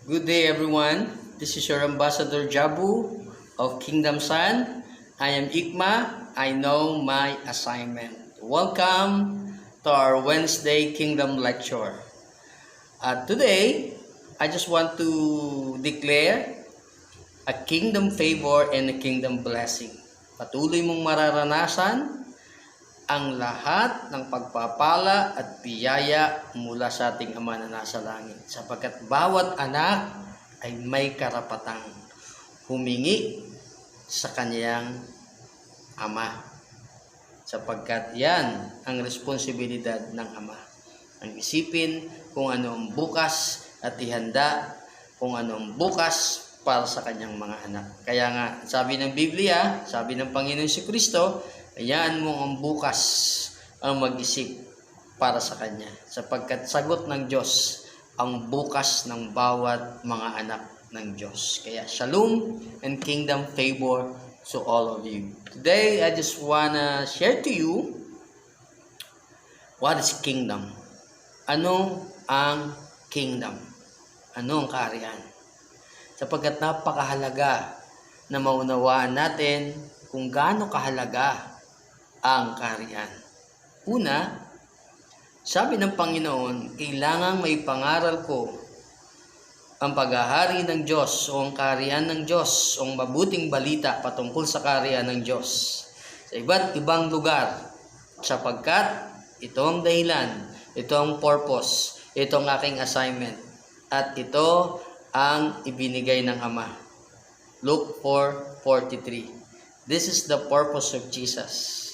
Good day, everyone. This is your Ambassador Jabu of Kingdom Sun. I am Ikma. I know my assignment. Welcome to our Wednesday Kingdom Lecture. Today, I just want to declare a kingdom favor and a kingdom blessing. Patuloy mong mararanasan ang lahat ng pagpapala at biyaya mula sa ating Ama na nasa langit, sapagkat bawat anak ay may karapatang humingi sa kanyang ama, sapagkat yan ang responsibilidad ng ama, ang isipin kung ano ang bukas at ihanda kung ano ang bukas para sa kanyang mga anak. Kaya nga, sabi ng Biblia, sabi ng Panginoon si Kristo, hayaan mo ang bukas ang mag-isip para sa Kanya, sapagkat sagot ng Diyos ang bukas ng bawat mga anak ng Diyos. Kaya shalom and kingdom favor to all of you. Today, I just wanna share to you what is kingdom. Ano ang kingdom? Ano ang kaharian? Sapagkat napakahalaga na maunawaan natin kung gaano kahalaga ang kaharian. Una, sabi ng Panginoon, kailangang may pangaral ko ang paghahari ng Diyos o ang kaharian ng Diyos o ang mabuting balita patungkol sa kaharian ng Diyos sa iba't ibang lugar, sapagkat ito ang dahilan, ito ang purpose, ito ang aking assignment, at ito ang ibinigay ng Ama. Luke 4:43. This is the purpose of Jesus.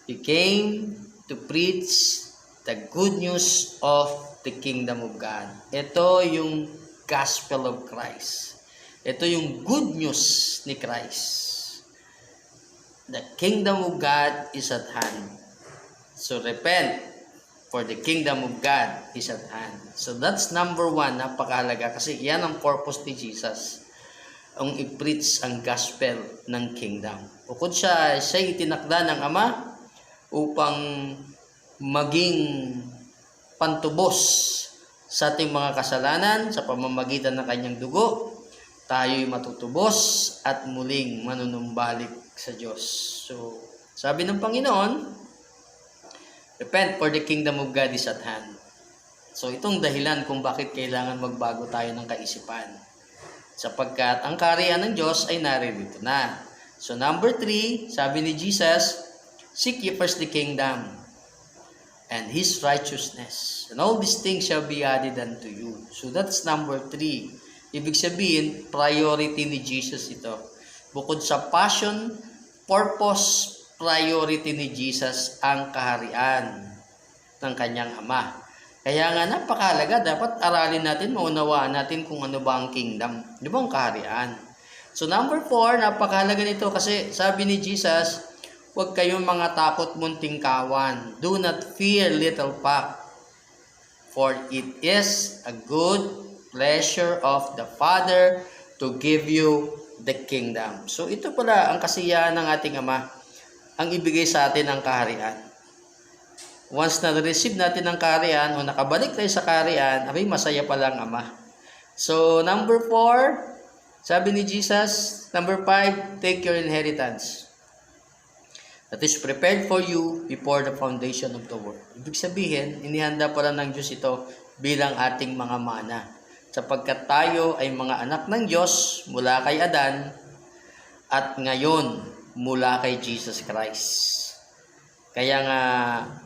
He came to preach the good news of the kingdom of God. Ito yung gospel of Christ. Ito yung good news ni Christ. The kingdom of God is at hand. So repent, for the kingdom of God is at hand. So that's number one, napakahalaga kasi yan ang purpose ni Jesus, ang i-preach ang gospel ng kingdom. Bukod siya itinakda ng Ama upang maging pantubos sa ating mga kasalanan sa pamamagitan ng kanyang dugo, tayo'y matutubos at muling manunumbalik sa Diyos. So, sabi ng Panginoon, repent, for the kingdom of God is at hand. So, itong dahilan kung bakit kailangan magbago tayo ng kaisipan, sapagkat ang kaharian ng Diyos ay naririto na. So, number 3, sabi ni Jesus, seek ye first the kingdom and His righteousness, and all these things shall be added unto you. So that's number 3. Ibig sabihin, priority ni Jesus ito. Bukod sa passion, purpose, priority ni Jesus ang kaharian ng kanyang Ama. Kaya nga napakahalaga, dapat aralin natin, maunawaan natin kung ano ba ang kingdom, di ba ang kaharian. So number 4, napakahalaga nito kasi sabi ni Jesus, huwag kayong mga takot munting kawan. Do not fear, little flock, for it is a good pleasure of the Father to give you the kingdom. So ito pala ang kasiyahan ng ating Ama, ang ibigay sa atin ang kaharian. Once na receive natin ang kaharian o nakabalik tayo sa kaharian, abay masaya pala ang Ama. So number 4, sabi ni Jesus, number 5, take your inheritance that is prepared for you before the foundation of the world. Ibig sabihin, inihanda pala ng Diyos ito bilang ating mga mana, sapagkat tayo ay mga anak ng Diyos mula kay Adan at ngayon mula kay Jesus Christ. Kaya nga,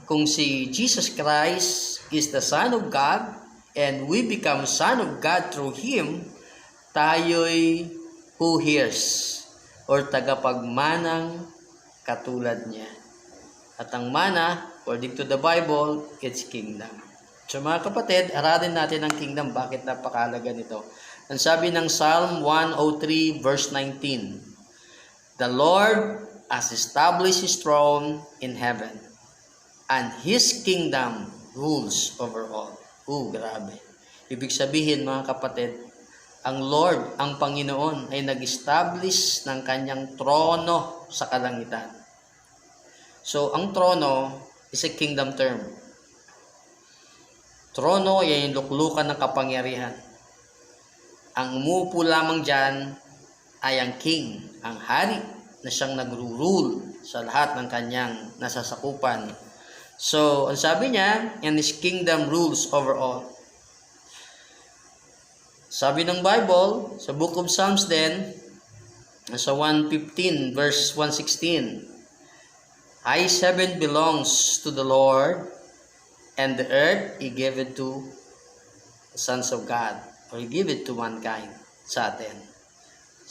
kung si Jesus Christ is the Son of God and we become Son of God through Him, tayo'y who hears or tagapagmanang katulad niya. At ang mana, according to the Bible, it's kingdom. So mga kapatid, aralin natin ang kingdom. Bakit napakahalaga nito? Ang sabi ng Psalm 103 verse 19, the Lord has established His throne in heaven, and His kingdom rules over all. Grabe. Ibig sabihin mga kapatid, ang Lord, ang Panginoon ay nag-establish ng kanyang trono sa kalangitan. So, ang trono is a kingdom term. Trono, yan yung luklukan ng kapangyarihan. Ang umuupo lamang dyan ay ang king, ang hari na siyang nagro-rule sa lahat ng kanyang nasasakupan. So, ang sabi niya, and his kingdom rules over all. Sabi ng Bible, sa Book of Psalms din, sa 115 verse 116, heaven belongs to the Lord, and the earth, He gave it to the sons of God, or He gave it to mankind, sa atin.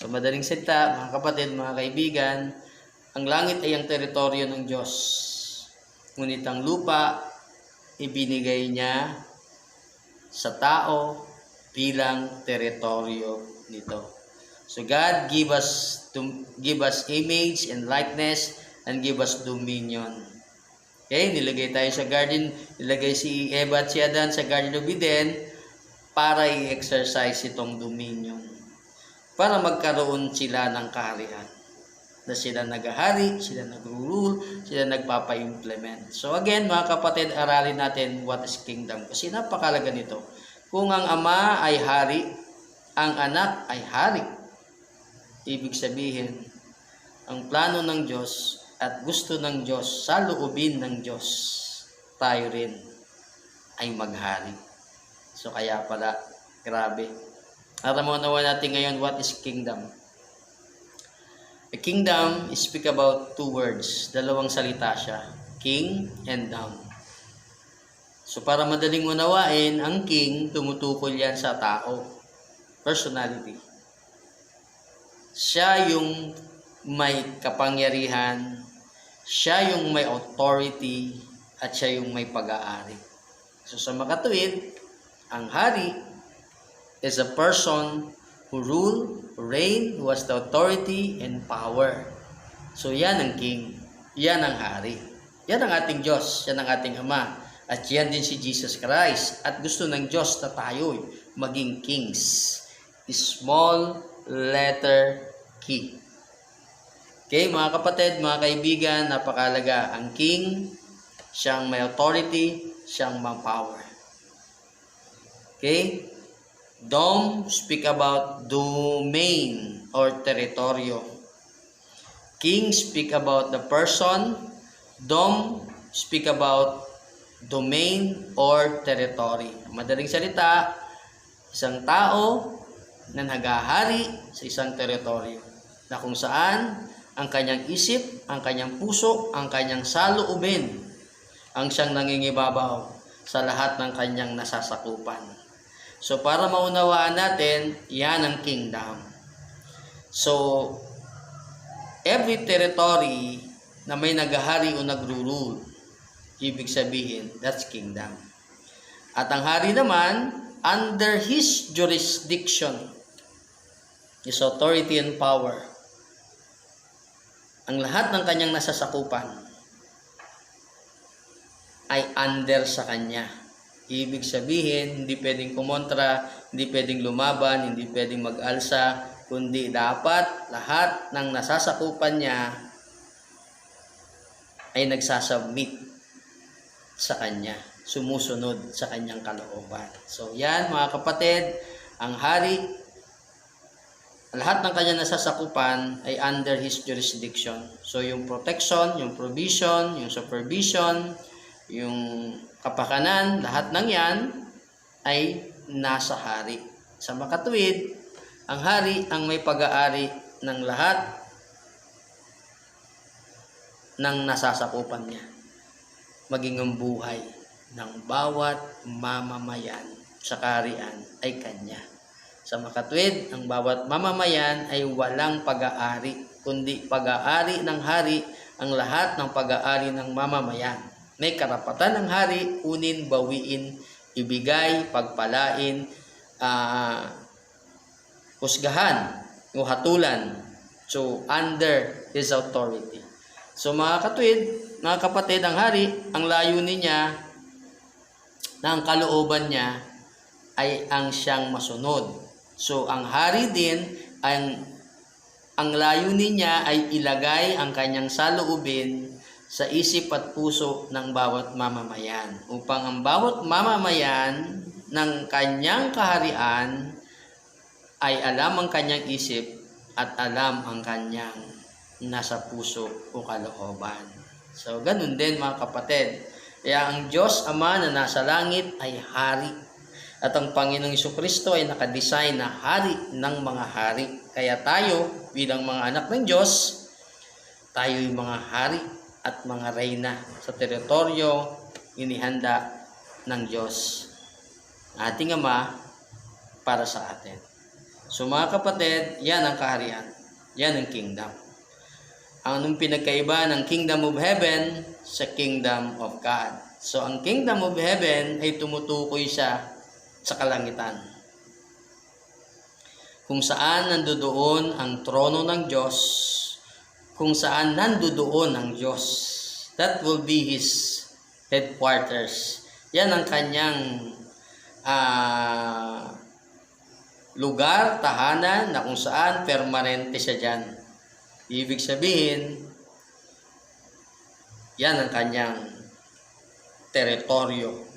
So, madaling salita, mga kapatid, mga kaibigan, ang langit ay ang teritoryo ng Diyos. Ngunit ang lupa, ibinigay niya sa tao bilang teritoryo nito. So God give us image and likeness and give us dominion. Okay, nilagay tayo sa garden, nilagay si Eva at si Adan sa Garden of Eden para i-exercise itong dominion. Para magkaroon sila ng kaharian. Na sila naghahari, sila nagro-rule, sila nagpapa-implement. So again, mga kapatid, aralin natin what is kingdom. Kasi napakalaga nito. Kung ang ama ay hari, ang anak ay hari. Ibig sabihin, ang plano ng Diyos at gusto ng Diyos sa loobin ng Diyos, tayo rin ay maghari. So kaya pala, grabe. Para maunawa natin ngayon, what is kingdom? A kingdom, speak about two words. Dalawang salita siya. King and dom. So para madaling unawain, ang king, tumutukol yan sa tao. Personality. Siya yung may kapangyarihan, siya yung may authority, at siya yung may pag-aari. So sa makatuwid, ang hari is a person who rule, reign, who has the authority and power. So yan ang king, yan ang hari. Yan ang ating Diyos, yan ang ating Ama. At yan din si Jesus Christ. At gusto ng Diyos na tayo'y maging kings. Small letter K. Okay, mga kapatid, mga kaibigan, napakalaga. Ang king, siyang may authority, siyang may power. Okay? Dom, speak about domain or teritoryo. King, speak about the person. Dom, speak about domain or territory. Madaling salita, isang tao na naghahari sa isang teritoryo na kung saan ang kanyang isip, ang kanyang puso, ang kanyang saloobin ang siyang nangingibabaw sa lahat ng kanyang nasasakupan. So, para maunawaan natin, yan ang kingdom. So, every territory na may naghahari o nagro-rule, ibig sabihin, that's kingdom. At ang hari naman, under his jurisdiction, his authority and power, ang lahat ng kanyang nasasakupan ay under sa kanya. Ibig sabihin, hindi pwedeng kumontra, hindi pwedeng lumaban, hindi pwedeng mag-alsa, kundi dapat lahat ng nasasakupan niya ay nagsasubmit sa kanya, sumusunod sa kanyang kalooban. So yan mga kapatid, ang hari, lahat ng kanyang nasasakupan ay under his jurisdiction. So yung protection, yung provision, yung supervision, yung kapakanan, lahat ng yan ay nasa hari. Sa makatuwid, ang hari ang may pag-aari ng lahat ng nasasakupan niya. Maging ang buhay ng bawat mamamayan sa kaharian ay kanya. Sa makatuwid, ang bawat mamamayan ay walang pag-aari, kundi pag-aari ng hari ang lahat ng pag-aari ng mamamayan. May karapatan ng hari, kunin, bawiin, ibigay, pagpalain, husgahan, o hatulan. So, under his authority. So, mga katwid, mga kapatid, ang hari, ang layunin niya, na ang kalooban niya, ay ang siyang masunod. So, ang hari din, ang layunin niya ay ilagay ang kanyang saloobin sa isip at puso ng bawat mamamayan upang ang bawat mamamayan ng kanyang kaharian ay alam ang kanyang isip at alam ang kanyang nasa puso o kalooban. So, ganun din mga kapatid. Kaya ang Diyos Ama na nasa langit ay hari. At ang Panginoong Jesucristo ay nakadesign na hari ng mga hari. Kaya tayo, bilang mga anak ng Diyos, tayo yung mga hari at mga reyna sa teritoryo inihanda ng Diyos, ating Ama, para sa atin. So mga kapatid, yan ang kaharian. Yan ang kingdom. Anong pinagkaiba ng kingdom of heaven sa kingdom of God? So ang kingdom of heaven ay tumutukoy siya sa kalangitan, kung saan nandoon ang trono ng Diyos, kung saan nandoon ang Diyos. That will be His headquarters. Yan ang kanyang lugar, tahanan, na kung saan permanente siya dyan. Ibig sabihin, yan ang kanyang teritoryo,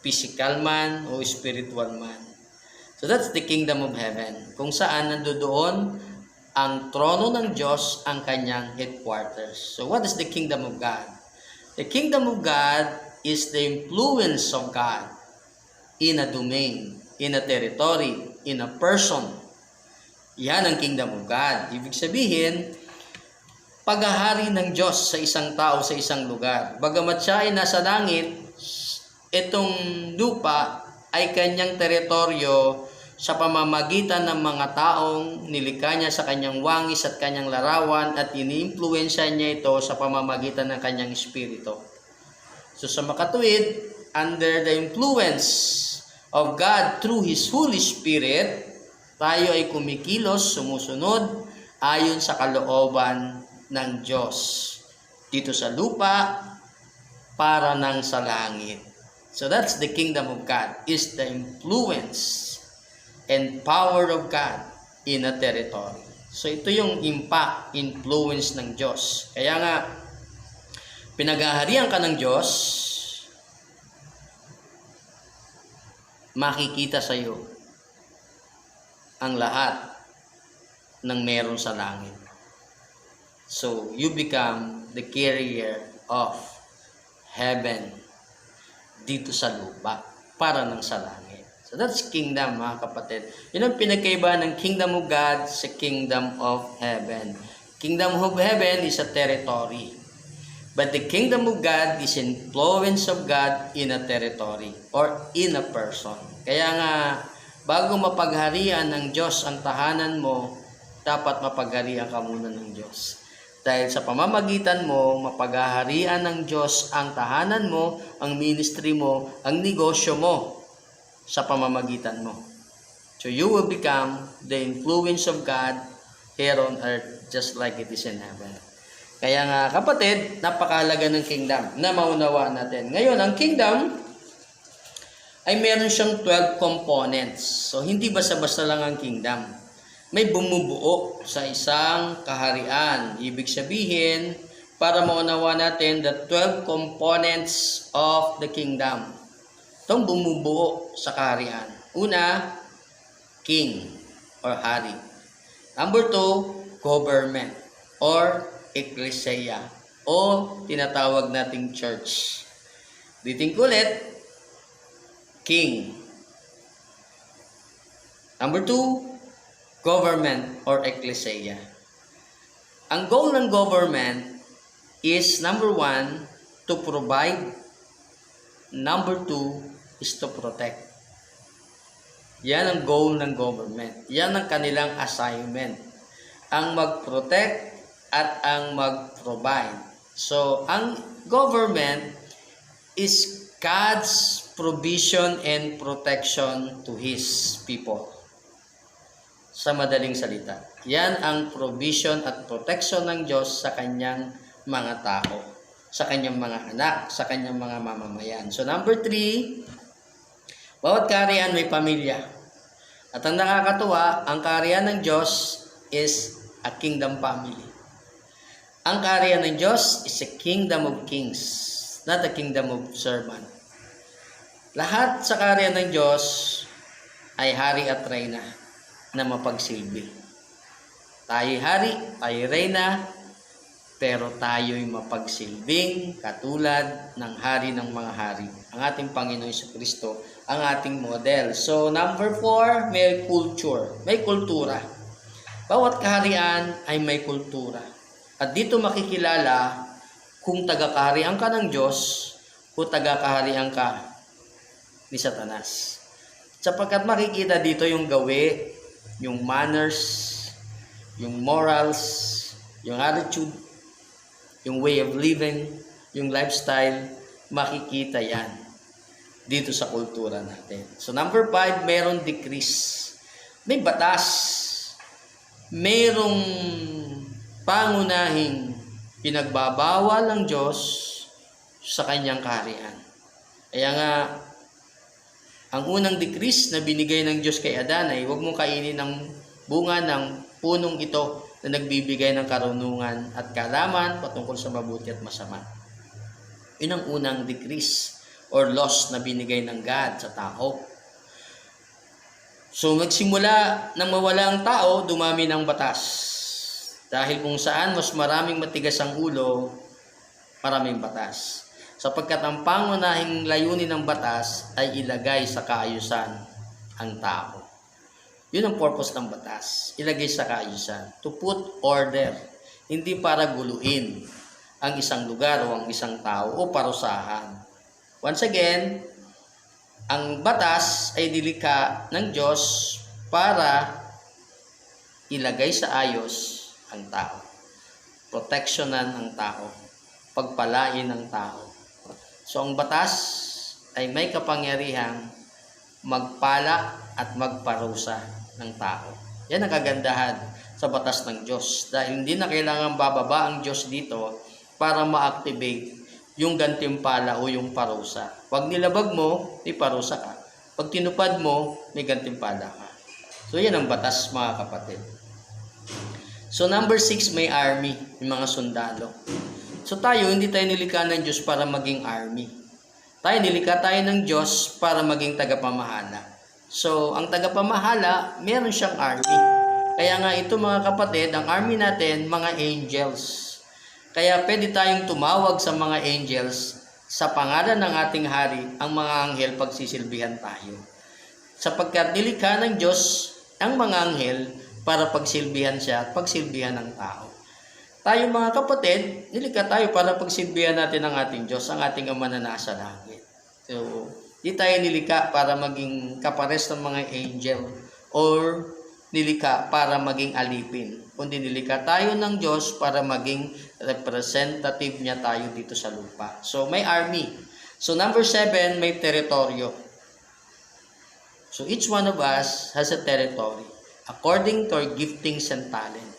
physical man o spiritual man. So that's the kingdom of heaven, kung saan nandoon ang trono ng Diyos, ang kanyang headquarters. So what is the kingdom of God? The kingdom of God is the influence of God in a domain, in a territory, in a person. Yan ang kingdom of God. Ibig sabihin, paghahari ng Diyos sa isang tao, sa isang lugar. Bagamat siya ay nasa langit, itong lupa ay kanyang teritoryo sa pamamagitan ng mga taong nilikha niya sa kanyang wangis at kanyang larawan, at ini-influensya niya ito sa pamamagitan ng kanyang espiritu. So sa makatuwid, under the influence of God through His Holy Spirit, tayo ay kumikilos, sumusunod ayon sa kalooban ng Diyos dito sa lupa para nang sa langit. So that's the kingdom of God, is the influence and power of God in a territory. So ito yung impact, influence ng Diyos. Kaya nga, pinaghaharian ka ng Diyos, makikita sa iyo ang lahat ng meron sa langit. So you become the carrier of heaven dito sa lupa para nang sa langit. So that's kingdom, mga kapatid. Yun ang pinagkaiba ng kingdom of God sa kingdom of heaven. Kingdom of heaven is a territory, but the kingdom of God is influence of God in a territory or in a person. Kaya nga, bago mapagharian ng Diyos ang tahanan mo, dapat mapagharian ka muna ng Diyos. Dahil sa pamamagitan mo, mapaghaharian ng Diyos ang tahanan mo, ang ministry mo, ang negosyo mo, sa pamamagitan mo. So you will become the influence of God here on earth, just like it is in heaven. Kaya nga kapatid, napakahalaga ng kingdom na maunawaan natin. Ngayon, ang kingdom ay meron siyang 12 components. So hindi basta-basta lang ang kingdom. May bumubuo sa isang kaharian. Ibig sabihin, para maunawaan natin the 12 components of the kingdom. Itong bumubuo sa kaharian. Una, king or hari. Number 2, government or ecclesia o tinatawag nating church. Bitin ko ulit, king. Number 2, government or ecclesia. Ang goal ng government is number 1, to provide. Number 2, is to protect. Yan ang goal ng government. Yan ang kanilang assignment. Ang mag-protect at ang mag-provide. So, ang government is God's provision and protection to His people. Sa madaling salita, yan ang provision at protection ng Diyos sa kanyang mga tao, sa kanyang mga anak, sa kanyang mga mamamayan. So number 3, bawat kaharian may pamilya. At ang nakakatuwa, ang kaharian ng Diyos is a kingdom family. Ang kaharian ng Diyos is a kingdom of kings, not a kingdom of servant. Lahat sa kaharian ng Diyos ay hari at reyna. na mapagsilbi. Tayo'y hari, tayo'y reyna, pero tayo'y mapagsilbing katulad ng hari ng mga hari. Ang ating Panginoon Jesucristo, ang ating model. So, number 4, may culture. May kultura. Bawat kaharian ay may kultura. At dito makikilala kung taga-kaharian ka ng Diyos o taga-kaharian ka ni Satanas. Sapagkat makikita dito yung gawi, yung manners, yung morals, yung attitude, yung way of living, yung lifestyle, makikita yan dito sa kultura natin. So number 5, mayroong decrease. May batas. Mayroong pangunahing pinagbabawal ng Diyos sa kanyang kaharian. Kaya nga, ang unang decrease na binigay ng Diyos kay Adan ay huwag mong kainin ng bunga ng punong ito na nagbibigay ng karunungan at kaalaman patungkol sa mabuti at masama. Yun ang unang decrease or laws na binigay ng God sa tao. So, nagsimula nang mawala ang tao, dumami ng batas. Dahil kung saan mas maraming matigas ang ulo, maraming batas. Sapagkat ang pangunahing layunin ng batas ay ilagay sa kaayusan ang tao. Yun ang purpose ng batas. Ilagay sa kaayusan. To put order. Hindi para guluhin ang isang lugar o ang isang tao o parusahan. Once again, ang batas ay nilikha ng Diyos para ilagay sa ayos ang tao. Proteksyonan ang tao. Pagpalain ang tao. So, ang batas ay may kapangyarihang magpala at magparusa ng tao. Yan ang kagandahan sa batas ng Diyos. Dahil hindi na kailangan bababa ang Diyos dito para ma-activate yung gantimpala o yung parusa. Pag nilabag mo, may parusa ka. Pag tinupad mo, may gantimpala ka. So, yan ang batas, mga kapatid. So, number 6, may army, may mga sundalo. So, tayo, hindi tayo nilikha ng Diyos para maging army. Nilikha tayo ng Diyos para maging tagapamahala. So, ang tagapamahala, meron siyang army. Kaya nga ito, mga kapatid, ang army natin, mga angels. Kaya pwede tayong tumawag sa mga angels sa pangalan ng ating hari, ang mga anghel pagsisilbihan tayo. Sapagkat nilikha ng Diyos ang mga anghel para pagsilbihan siya at pagsilbihan ng tao. Tayo, mga kapatid, nilikha tayo para pagsilbihan natin ang ating Diyos, ang ating Ama na nasa langit. So, di tayo nilikha para maging kapares ng mga angel or nilikha para maging alipin. Kundi nilikha tayo ng Diyos para maging representative niya tayo dito sa lupa. So, may army. So, number 7, may teritoryo. So, each one of us has a territory according to our giftings and talent.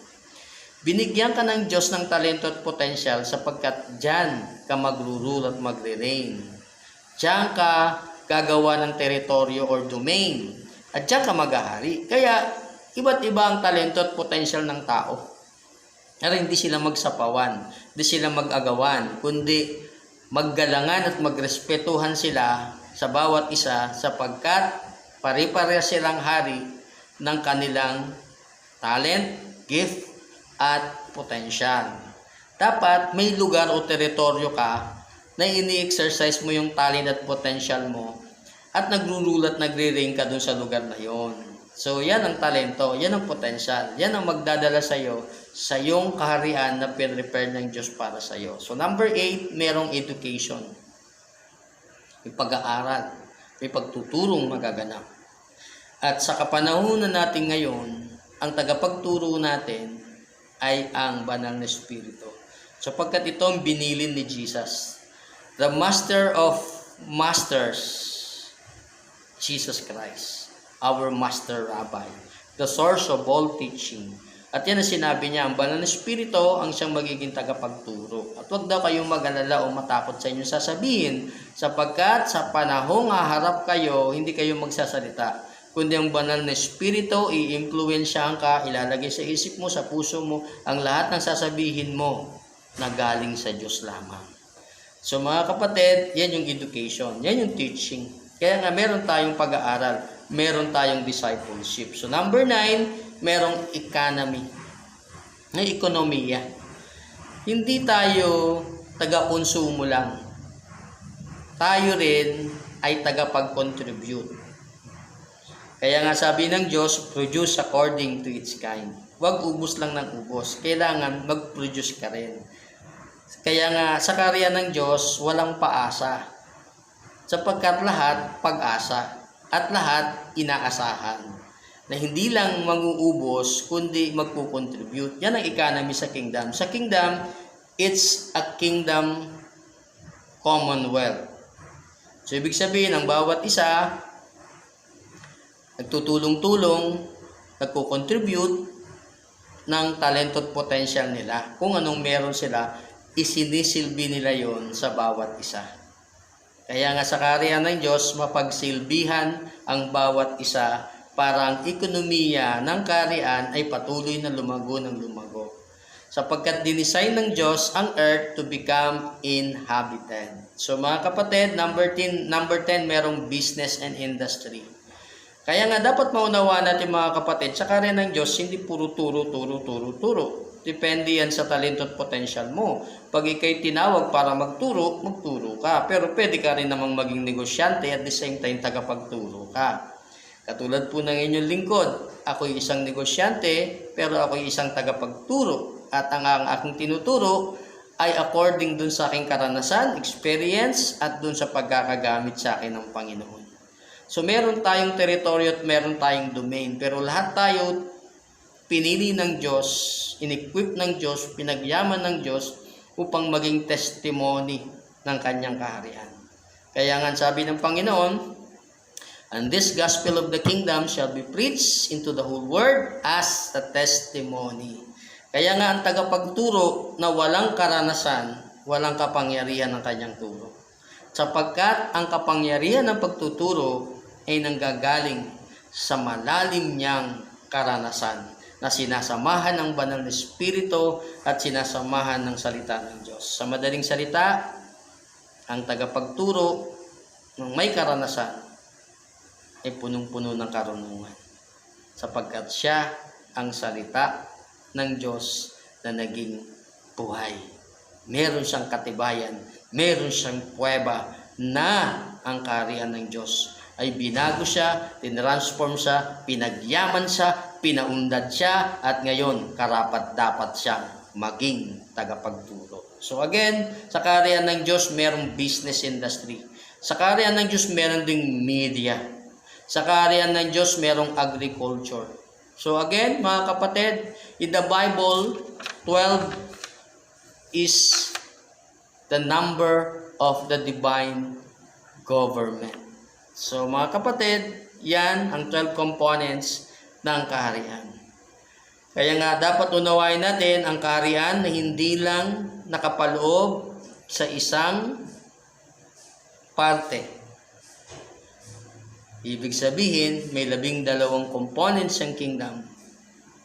Binigyan ka ng Diyos ng talento at potential sapagkat dyan ka magrurule at magre-reign. Diyan ka gagawa ng teritoryo or domain. At diyan ka maghahari. Kaya, iba't iba ang talento at potential ng tao. Pero hindi sila magsapawan, hindi sila mag-agawan, kundi maggalangan at magrespetuhan sila sa bawat isa sapagkat pare-pareha silang hari ng kanilang talent, gift, at potential. Dapat may lugar o teritoryo ka na ini-exercise mo yung talent at potential mo at nagrurulat, nagre-reign ka dun sa lugar na yon. So, yan ang talento, yan ang potential, yan ang magdadala sa iyo sa iyong kaharian na pinrepare ng Diyos para sa iyo. So, number 8, merong education. May pag-aaral, may pagtuturong magaganap. At sa kapanahunan natin ngayon, ang tagapagturo natin ay ang banal na Espiritu. Sapagkat ito ang binilin ni Jesus. The Master of Masters, Jesus Christ, our Master Rabbi, the source of all teaching. At yan ang sinabi niya, ang banal na Espiritu ang siyang magiging tagapagturo. At huwag daw kayong mag-alala o matakot sa inyong sasabihin, sapagkat sa panahong haharap kayo, hindi kayo magsasalita, kundi ang banal na Espiritu, i-influensyahan ka, ilalagay sa isip mo, sa puso mo, ang lahat ng sasabihin mo na galing sa Diyos lamang. So mga kapatid, yan yung education, yan yung teaching. Kaya nga meron tayong pag-aaral meron tayong discipleship. So number 9, merong economy. Ekonomiya. Hindi tayo taga-konsumo lang. Tayo rin ay tagapag-contribute. Kaya nga sabi ng Diyos, produce according to its kind. Huwag ubos lang ng ubos. Kailangan mag-produce ka rin. Kaya nga sa karya ng Diyos, walang paasa. Sapagkat lahat pag-asa at lahat inaasahan. Na hindi lang mag-uubos, kundi magkukontribute. Yan ang economy sa kingdom. Sa kingdom, it's a kingdom commonwealth. So, ibig sabihin, ang bawat isa, nagtutulong-tulong, nagko-contribute ng talento at potential nila. Kung anong meron sila, isinisilbi nila yon sa bawat isa. Kaya nga sa karya ng Diyos, mapagsilbihan ang bawat isa para ang ekonomiya ng karyaan ay patuloy na lumago ng lumago. Sapagkat dinesign ng Diyos ang earth to become inhabited. So mga kapatid, number 10, merong business and industry. Kaya nga dapat maunawaan natin mga kapatid, sa karya ng Diyos, hindi puro turo. Depende yan sa talento at potential mo. Pag ikay tinawag para magturo ka. Pero pwede ka rin namang maging negosyante at the same time tagapagturo ka. Katulad po ng inyong lingkod, ako'y isang negosyante, pero ako'y isang tagapagturo. At ang aking tinuturo ay according dun sa aking karanasan, experience, at dun sa pagkakagamit sa akin ng Panginoon. So meron tayong teritoryo at meron tayong domain, pero lahat tayo pinili ng Diyos, in-equip ng Diyos, pinagyaman ng Diyos upang maging testimony ng kanyang kaharian. Kaya nga sabi ng Panginoon, and this gospel of the kingdom shall be preached into the whole world as a testimony. Kaya nga ang tagapagturo na walang karanasan, walang kapangyarihan ng kanyang turo. Sapagkat ang kapangyarihan ng pagtuturo ay nanggagaling sa malalim niyang karanasan na sinasamahan ng banal na Espiritu at sinasamahan ng salita ng Diyos. Sa madaling salita, ang tagapagturo ng may karanasan ay punong-puno ng karunungan. Sapagkat siya ang salita ng Diyos na naging buhay. Meron siyang katibayan, meron siyang puweba na ang kaharian ng Diyos ay binago siya, tinransform siya, pinagyaman siya, pinaundad siya, at ngayon karapat-dapat siyang maging tagapagturo. So again, sa kaharian ng Diyos, merong business industry. Sa kaharian ng Diyos, meron ding media. Sa kaharian ng Diyos, merong agriculture. So again, mga kapatid, in the Bible, 12 is the number of the divine government. So mga kapatid, yan ang 12 components ng kaharian. Kaya nga dapat unawain natin ang kaharian na hindi lang nakapaloob sa isang parte. Ibig sabihin, may 12 components ang kingdom.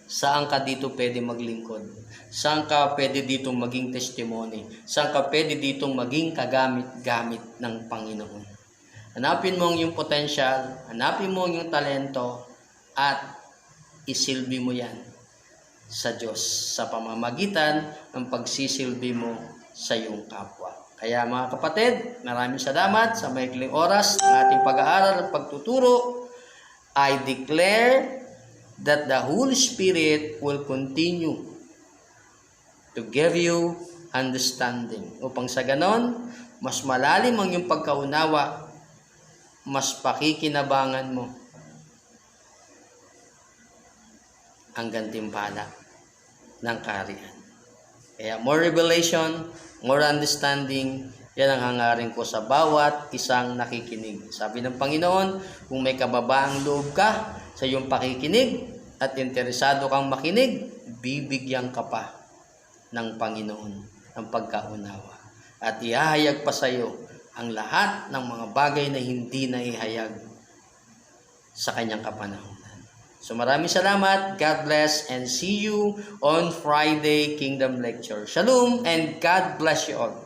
Saan ka dito pwede maglingkod? Saan ka pwede dito maging testimony? Saan ka pwede dito maging kagamit-gamit ng Panginoon? Hanapin mo ang iyong potential, hanapin mo ang iyong talento, at isilbi mo yan sa Diyos sa pamamagitan ng pagsisilbi mo sa iyong kapwa. Kaya mga kapatid, maraming salamat sa maikling oras ng ating pag-aaral at pagtuturo. I declare that the Holy Spirit will continue to give you understanding. Upang sa ganon, mas malalim ang iyong pagkaunawa, mas pakikinabangan mo ang gantimpala ng kaharian. Kaya more revelation, more understanding, yan ang hangarin ko sa bawat isang nakikinig. Sabi ng Panginoon, kung may kababaang loob ka sa iyong pakikinig at interesado kang makinig, bibigyan ka pa ng Panginoon ng pagkaunawa. At ihahayag pa sa iyo ang lahat ng mga bagay na hindi na ihayag sa kanyang kapanahonan. So maraming salamat, God bless, and see you on Friday Kingdom Lecture. Shalom and God bless you all.